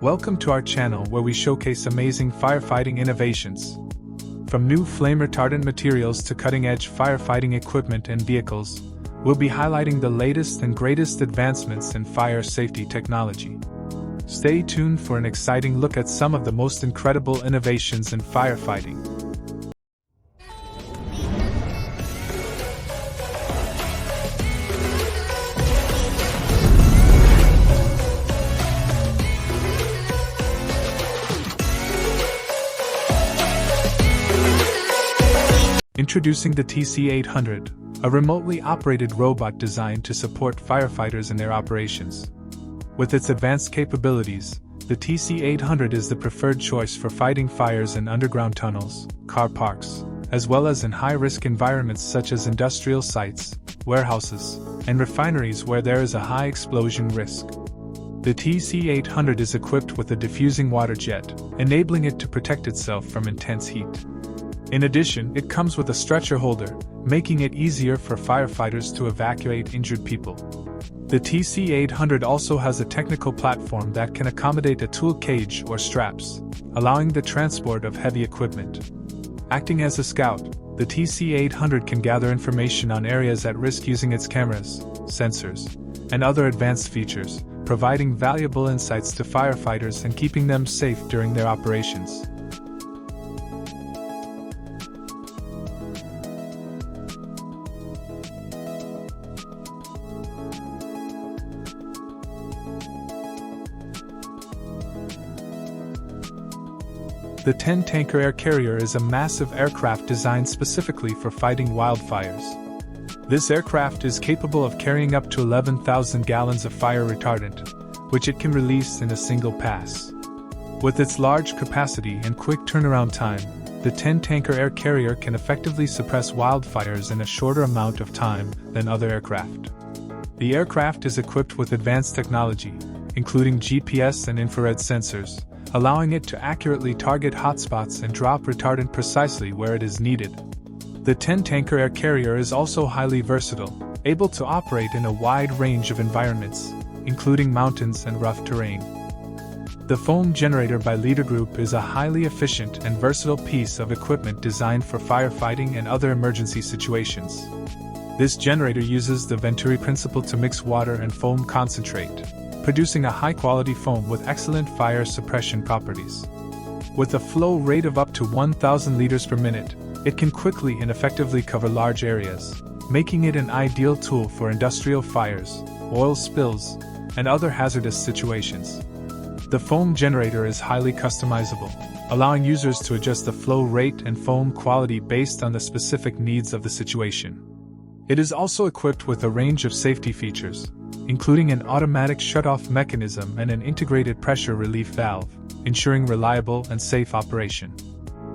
Welcome to our channel where we showcase amazing firefighting innovations. From new flame-retardant materials to cutting-edge firefighting equipment and vehicles, we'll be highlighting the latest and greatest advancements in fire safety technology. Stay tuned for an exciting look at some of the most incredible innovations in firefighting. Introducing the TC800, a remotely operated robot designed to support firefighters in their operations. With its advanced capabilities, the TC800 is the preferred choice for fighting fires in underground tunnels, car parks, as well as in high-risk environments such as industrial sites, warehouses, and refineries where there is a high explosion risk. The TC800 is equipped with a diffusing water jet, enabling it to protect itself from intense heat. In addition, it comes with a stretcher holder, making it easier for firefighters to evacuate injured people. The TC800 also has a technical platform that can accommodate a tool cage or straps, allowing the transport of heavy equipment. Acting as a scout, the TC800 can gather information on areas at risk using its cameras, sensors, and other advanced features, providing valuable insights to firefighters and keeping them safe during their operations. The 10-tanker air carrier is a massive aircraft designed specifically for fighting wildfires. This aircraft is capable of carrying up to 11,000 gallons of fire retardant, which it can release in a single pass. With its large capacity and quick turnaround time, the 10-tanker air carrier can effectively suppress wildfires in a shorter amount of time than other aircraft. The aircraft is equipped with advanced technology, including GPS and infrared sensors, allowing it to accurately target hotspots and drop retardant precisely where it is needed. The 10-tanker air carrier is also highly versatile, able to operate in a wide range of environments, including mountains and rough terrain. The foam generator by Leader Group is a highly efficient and versatile piece of equipment designed for firefighting and other emergency situations. This generator uses the Venturi principle to mix water and foam concentrate, producing a high-quality foam with excellent fire suppression properties. With a flow rate of up to 1,000 liters per minute, it can quickly and effectively cover large areas, making it an ideal tool for industrial fires, oil spills, and other hazardous situations. The foam generator is highly customizable, allowing users to adjust the flow rate and foam quality based on the specific needs of the situation. It is also equipped with a range of safety features, including an automatic shut-off mechanism and an integrated pressure relief valve, ensuring reliable and safe operation.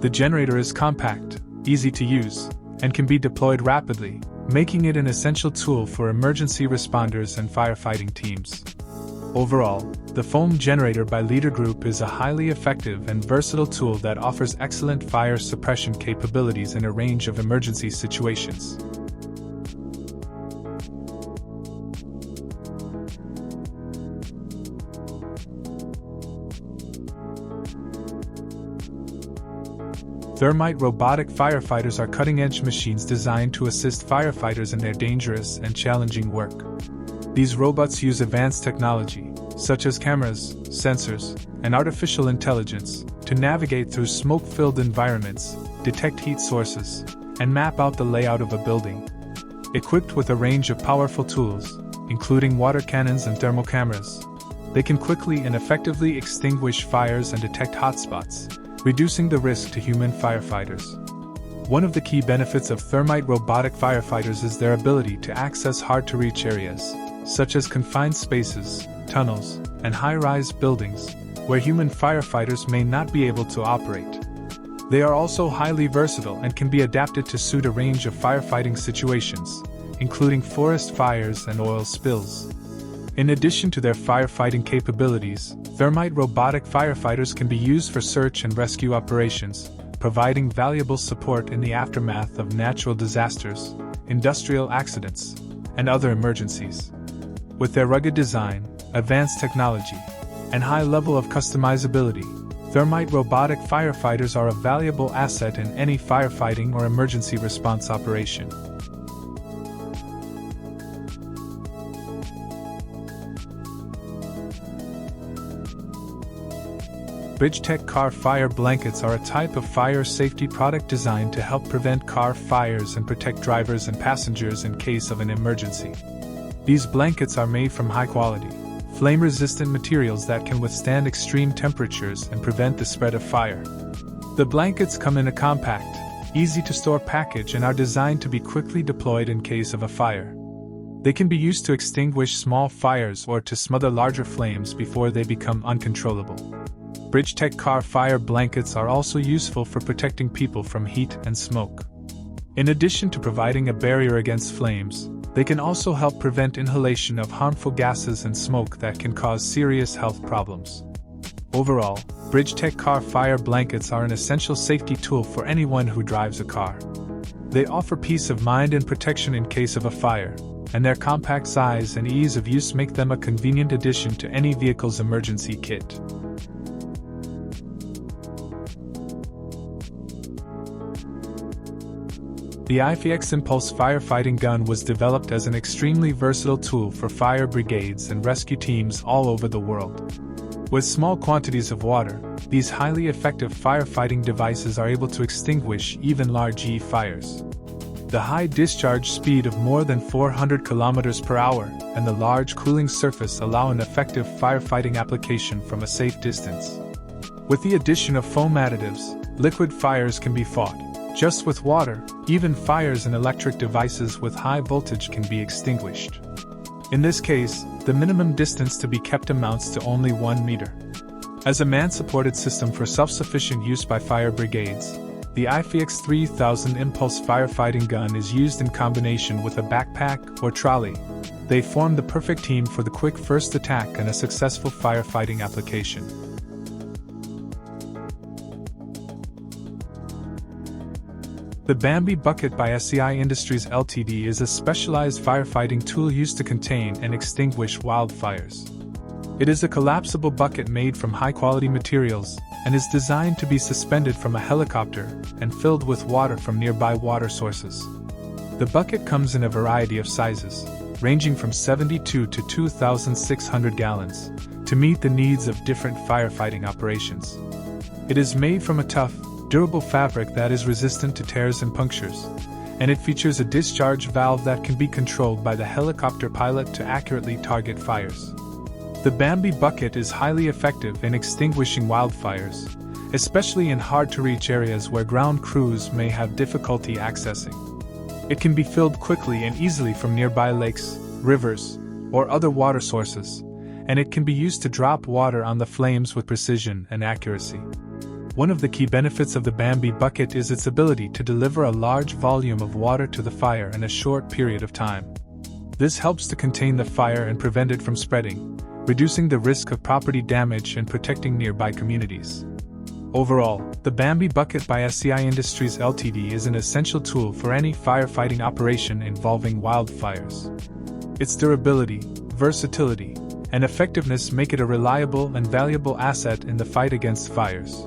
The generator is compact, easy to use, and can be deployed rapidly, making it an essential tool for emergency responders and firefighting teams. Overall, the foam generator by Leader Group is a highly effective and versatile tool that offers excellent fire suppression capabilities in a range of emergency situations. Thermite robotic firefighters are cutting-edge machines designed to assist firefighters in their dangerous and challenging work. These robots use advanced technology, such as cameras, sensors, and artificial intelligence, to navigate through smoke-filled environments, detect heat sources, and map out the layout of a building. Equipped with a range of powerful tools, including water cannons and thermal cameras, they can quickly and effectively extinguish fires and detect hotspots, reducing the risk to human firefighters. One of the key benefits of thermite robotic firefighters is their ability to access hard-to-reach areas, such as confined spaces, tunnels, and high-rise buildings, where human firefighters may not be able to operate. They are also highly versatile and can be adapted to suit a range of firefighting situations, including forest fires and oil spills. In addition to their firefighting capabilities, thermite robotic firefighters can be used for search and rescue operations, providing valuable support in the aftermath of natural disasters, industrial accidents, and other emergencies. With their rugged design, advanced technology, and high level of customizability, thermite robotic firefighters are a valuable asset in any firefighting or emergency response operation. BridgeTech Car Fire Blankets are a type of fire safety product designed to help prevent car fires and protect drivers and passengers in case of an emergency. These blankets are made from high-quality, flame-resistant materials that can withstand extreme temperatures and prevent the spread of fire. The blankets come in a compact, easy-to-store package and are designed to be quickly deployed in case of a fire. They can be used to extinguish small fires or to smother larger flames before they become uncontrollable. BridgeTech Car Fire Blankets are also useful for protecting people from heat and smoke. In addition to providing a barrier against flames, they can also help prevent inhalation of harmful gases and smoke that can cause serious health problems. Overall, BridgeTech Car Fire Blankets are an essential safety tool for anyone who drives a car. They offer peace of mind and protection in case of a fire, and their compact size and ease of use make them a convenient addition to any vehicle's emergency kit. The IFX Impulse firefighting gun was developed as an extremely versatile tool for fire brigades and rescue teams all over the world. With small quantities of water, these highly effective firefighting devices are able to extinguish even large fires. The high discharge speed of more than 400 km per hour and the large cooling surface allow an effective firefighting application from a safe distance. With the addition of foam additives, liquid fires can be fought. Just with water, even fires in electric devices with high voltage can be extinguished. In this case, the minimum distance to be kept amounts to only 1 meter. As a man-supported system for self-sufficient use by fire brigades, the IFX 3000 Impulse firefighting gun is used in combination with a backpack or trolley. They form the perfect team for the quick first attack and a successful firefighting application. The Bambi Bucket by SCI Industries Ltd. is a specialized firefighting tool used to contain and extinguish wildfires. It is a collapsible bucket made from high-quality materials and is designed to be suspended from a helicopter and filled with water from nearby water sources. The bucket comes in a variety of sizes, ranging from 72 to 2,600 gallons, to meet the needs of different firefighting operations. It is made from a tough, durable fabric that is resistant to tears and punctures, and it features a discharge valve that can be controlled by the helicopter pilot to accurately target fires. The Bambi Bucket is highly effective in extinguishing wildfires, especially in hard-to-reach areas where ground crews may have difficulty accessing. It can be filled quickly and easily from nearby lakes, rivers, or other water sources, and it can be used to drop water on the flames with precision and accuracy. One of the key benefits of the Bambi Bucket is its ability to deliver a large volume of water to the fire in a short period of time. This helps to contain the fire and prevent it from spreading, reducing the risk of property damage and protecting nearby communities. Overall, the Bambi Bucket by SCI Industries Ltd. is an essential tool for any firefighting operation involving wildfires. Its durability, versatility, and effectiveness make it a reliable and valuable asset in the fight against fires.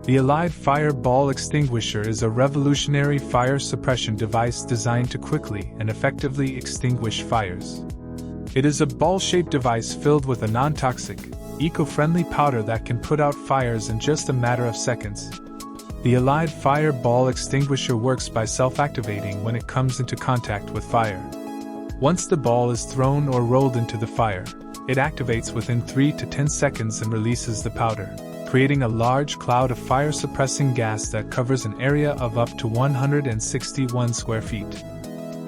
The Allied Fire Ball Extinguisher is a revolutionary fire suppression device designed to quickly and effectively extinguish fires. It is a ball-shaped device filled with a non-toxic, eco-friendly powder that can put out fires in just a matter of seconds. The Allied Fire Ball Extinguisher works by self-activating when it comes into contact with fire. Once the ball is thrown or rolled into the fire, it activates within 3 to 10 seconds and releases the powder, creating a large cloud of fire-suppressing gas that covers an area of up to 161 square feet.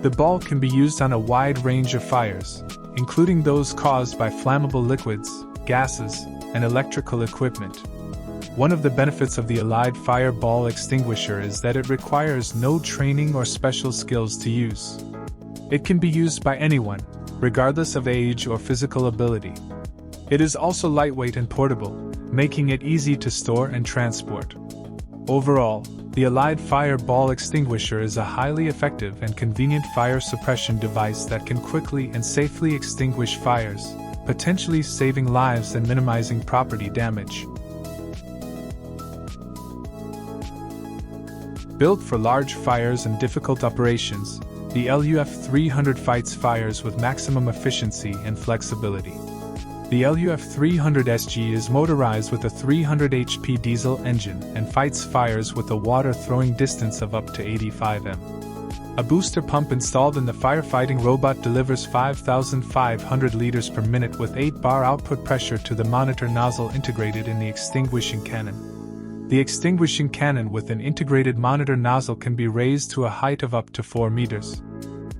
The ball can be used on a wide range of fires, including those caused by flammable liquids, gases, and electrical equipment. One of the benefits of the Allied Fire Ball Extinguisher is that it requires no training or special skills to use. It can be used by anyone, regardless of age or physical ability. It is also lightweight and portable, making it easy to store and transport. Overall, the Allied Fire Ball Extinguisher is a highly effective and convenient fire suppression device that can quickly and safely extinguish fires, potentially saving lives and minimizing property damage. Built for large fires and difficult operations, the LUF-300 fights fires with maximum efficiency and flexibility. The LUF-300SG is motorized with a 300 HP diesel engine and fights fires with a water-throwing distance of up to 85 m. A booster pump installed in the firefighting robot delivers 5,500 liters per minute with 8 bar output pressure to the monitor nozzle integrated in the extinguishing cannon. The extinguishing cannon with an integrated monitor nozzle can be raised to a height of up to 4 meters.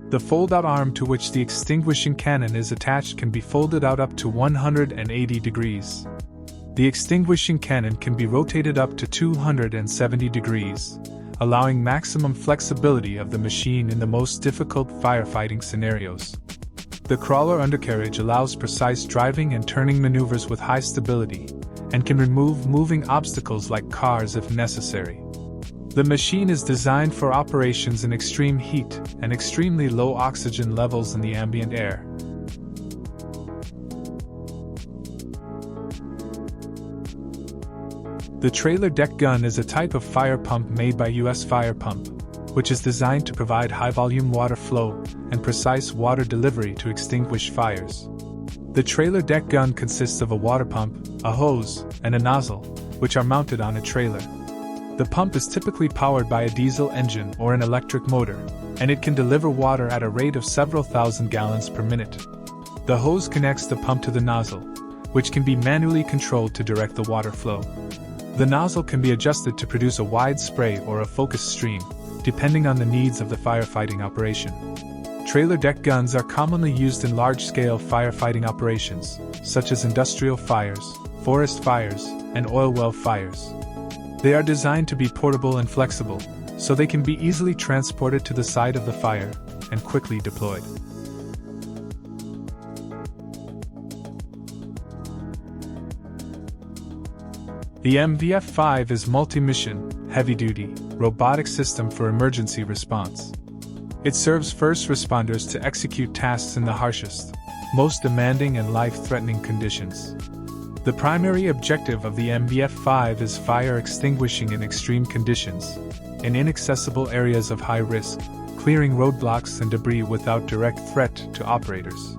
The fold-out arm to which the extinguishing cannon is attached can be folded out up to 180 degrees. The extinguishing cannon can be rotated up to 270 degrees, allowing maximum flexibility of the machine in the most difficult firefighting scenarios. The crawler undercarriage allows precise driving and turning maneuvers with high stability, and can remove moving obstacles like cars if necessary. The machine is designed for operations in extreme heat and extremely low oxygen levels in the ambient air. The trailer deck gun is a type of fire pump made by US Fire Pump, which is designed to provide high-volume water flow and precise water delivery to extinguish fires. The trailer deck gun consists of a water pump, a hose, and a nozzle, which are mounted on a trailer. The pump is typically powered by a diesel engine or an electric motor, and it can deliver water at a rate of several thousand gallons per minute. The hose connects the pump to the nozzle, which can be manually controlled to direct the water flow. The nozzle can be adjusted to produce a wide spray or a focused stream, depending on the needs of the firefighting operation. Trailer deck guns are commonly used in large-scale firefighting operations, such as industrial fires, forest fires, and oil well fires. They are designed to be portable and flexible, so they can be easily transported to the site of the fire and quickly deployed. The MVF-5 is multi-mission, heavy-duty, robotic system for emergency response. It serves first responders to execute tasks in the harshest, most demanding and life-threatening conditions. The primary objective of the MVF-5 is fire extinguishing in extreme conditions, in inaccessible areas of high risk, clearing roadblocks and debris without direct threat to operators.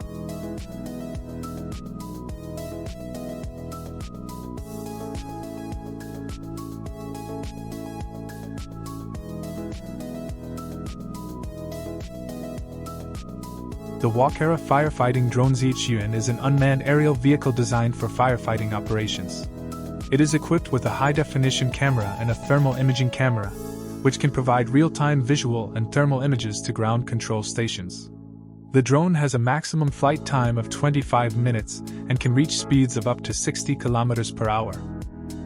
The Walkera Firefighting Drone ZHUN is an unmanned aerial vehicle designed for firefighting operations. It is equipped with a high-definition camera and a thermal imaging camera, which can provide real-time visual and thermal images to ground control stations. The drone has a maximum flight time of 25 minutes and can reach speeds of up to 60 km per hour.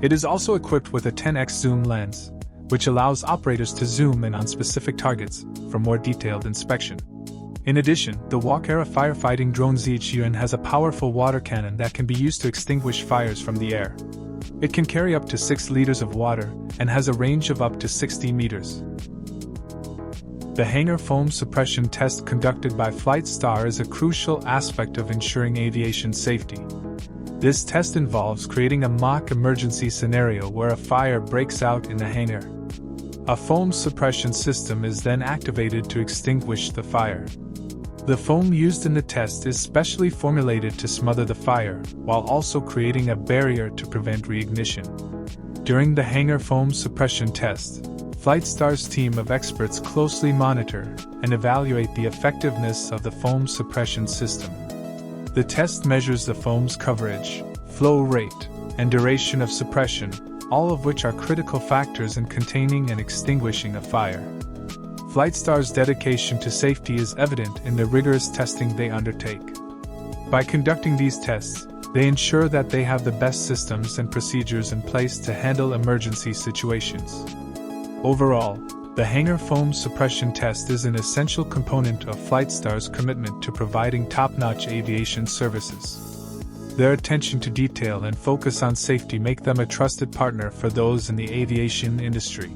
It is also equipped with a 10x zoom lens, which allows operators to zoom in on specific targets for more detailed inspection. In addition, the Walkera Firefighting Drone ZHUN has a powerful water cannon that can be used to extinguish fires from the air. It can carry up to 6 liters of water and has a range of up to 60 meters. The hangar foam suppression test conducted by FlightStar is a crucial aspect of ensuring aviation safety. This test involves creating a mock emergency scenario where a fire breaks out in the hangar. A foam suppression system is then activated to extinguish the fire. The foam used in the test is specially formulated to smother the fire, while also creating a barrier to prevent reignition. During the hangar foam suppression test, FlightStar's team of experts closely monitor and evaluate the effectiveness of the foam suppression system. The test measures the foam's coverage, flow rate, and duration of suppression, all of which are critical factors in containing and extinguishing a fire. FlightStar's dedication to safety is evident in the rigorous testing they undertake. By conducting these tests, they ensure that they have the best systems and procedures in place to handle emergency situations. Overall, the hangar foam suppression test is an essential component of FlightStar's commitment to providing top-notch aviation services. Their attention to detail and focus on safety make them a trusted partner for those in the aviation industry.